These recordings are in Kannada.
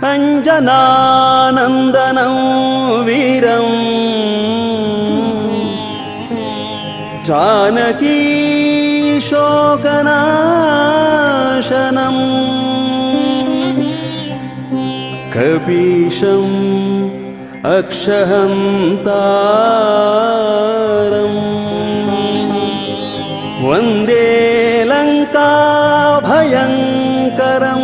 ಅಂಜನಾನಂದನಂ ವೀರಂ ಜಾನಕೀ ಶೋಕನಾಶನಂ ಕಪೀಶಂ ಅಕ್ಷಹಂತಾರಂ ವಂದೇ ಲಂಕಾ ಭಯಂಕರಂ.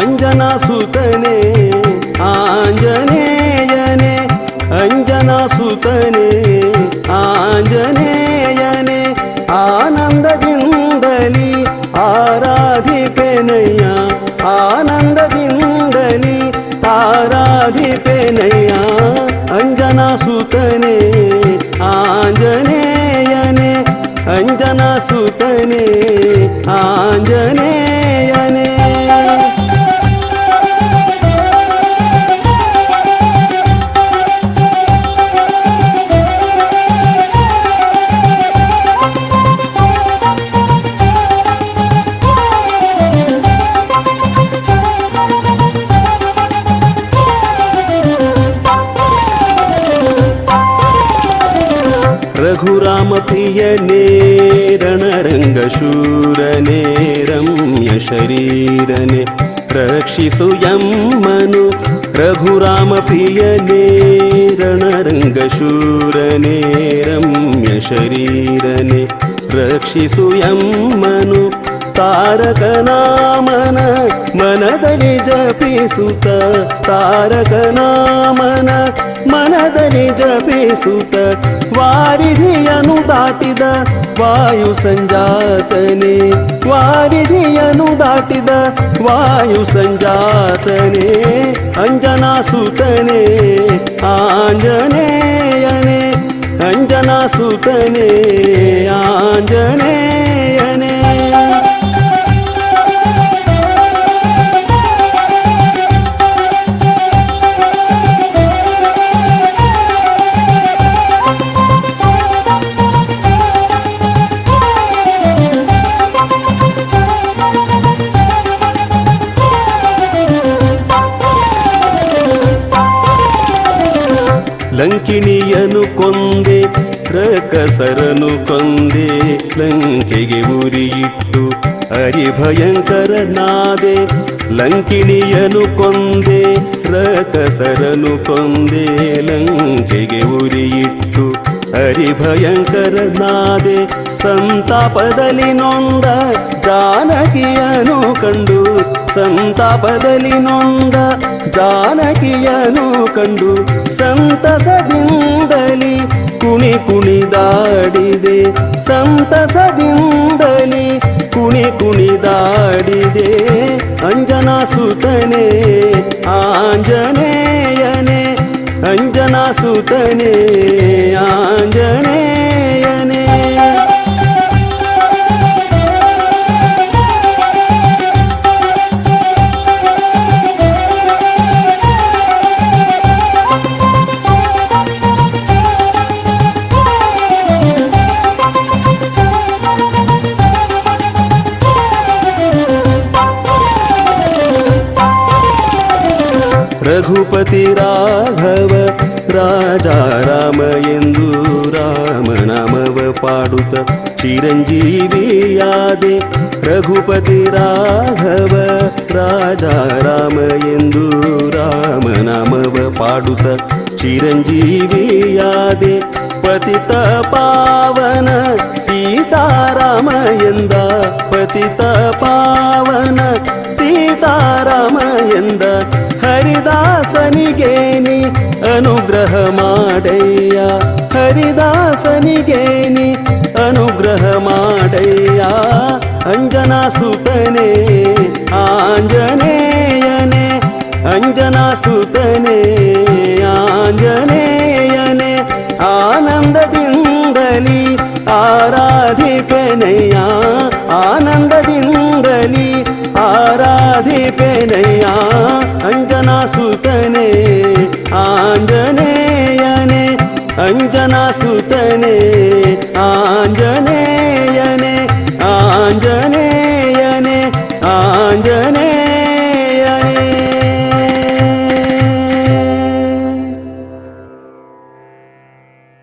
ಅಂಜನಾಸುತನೇ ಆಂಜನೇಯನೇ ಅಂಜನಾಸುತನೇ ಆಂಜನೇಯನೇ ಆನಂದದಿಂದಲಿ ಆರಾಧಿಪೆನಯ್ಯ ಆನಂದದಿಂದಲಿ ಆರಾಧಿಪೆನಯ್ಯ ಅಂಜನಾಸುತನೇ ಆಂಜನೇಯನೇ ಅಂಜನಾಸುತನೇ ಆಂಜನೇಯನೇ. ರಘುರಾಮ ಪ್ರಿಯನೇ ರಣರಂಗಶೂರನೇ ರಮ್ಯ ಶರೀರನೇ ರಕ್ಷಿಸು ಯಮ್ಮನು ರಘುರಾಮ ಪ್ರಿಯನೇ ರಣರಂಗಶೂರನೇ ರಮ್ಯ ಶರೀರನೇ ರಕ್ಷಿಸು ಯಮ್ಮನು ತಾರಕ ನಾಮನ ಮನದಲ್ಲಿ ಜಪಿಸುತ್ತ ತಾರಕ ನಾಮನ ಮನದಲ್ಲಿ ಜಪಿಸುತ್ತ ವಾರಿಧಿಯನು ದಾಟಿದ ವಾಯು ಸಂಜಾತನೇ ವಾರಿಧಿಯನು ದಾಟಿದ ವಾಯು ಸಂಜಾತನೇ ಅಂಜನಾಸುತನೇ ಆಂಜನೇಯನೇ ಅಂಜನಾಸುತನೇ ಆಂಜನೇಯನೇ. ಲಂಕಿಣಿಯನು ಕೊಂದೆ ರಕಸರನು ಕೊಂದೆ ಲಂಕೆಗೆ ಉರಿಯಿಟ್ಟು ಹರಿಭಯಂಕರನಾದೆ ಲಂಕಿಣಿಯನು ಕೊಂದೆ ರಕಸರನು ಕೊಂದೆ ಲಂಕೆಗೆ ಉರಿಯಿಟ್ಟು ಹರಿಭಯಂಕರನಾದೆ ಸಂತಾಪದಲ್ಲಿ ನೊಂದ ಜಾನಕಿಯನು ಕಂಡು ಸಂತಾಪದಲ್ಲಿ ನೊಂದ ಜಾನಕಿಯನು ಕಂಡು ಸಂತಸದಿಂದಲಿ ಕುಣಿ ಕುಣಿದಾಡಿದೆ ಸಂತಸದಿಂದಲಿ ಕುಣಿ ಕುಣಿದಾಡಿದೆ ಅಂಜನಾಸುತನೇ ಆಂಜನೇಯನೇ ಅಂಜನಾಸುತನೇ ಆಂಜನೇಯನೇ. ರಘುಪತಿ ರಾಘವ ರಾಜ ರಾಮ ಎಂದು ರಾಮನಾಮವ ಪಾಡುತ್ತ ಚಿರಂಜೀವಿಯಾದೆ ರಘುಪತಿ ರಾಘವ ರಾಜ ರಾಮ ಎಂದು ರಾಮನಾಮವ ಪಾಡುತ್ತ ಚಿರಂಜೀವಿಯಾದೆ ಪತಿತ ಪಾವನ ಸೀತಾರಾಮ ಎಂದ ಪತಿತ ಪಾವನ ಸೀತಾರಾಮ ಎಂದ ಹರಿದಾಸನಿಗೆ ನೀ ಅನುಗ್ರಹ ಮಾಡಯ್ಯ ಹರಿದಾಸನಿಗೆ ನೀ ಅನುಗ್ರಹ ಮಾಡಯ್ಯ ಅಂಜನಾಸುತನೇ ಆಂಜನೇಯ ನೆನೆಪೇನಯ್ಯ ಅಂಜನಾ ಸುತನೇ ಆಂಜನೇಯನೇ ಅಂಜನಾ ಸುತನೇ ಆಂಜನೇಯನೇ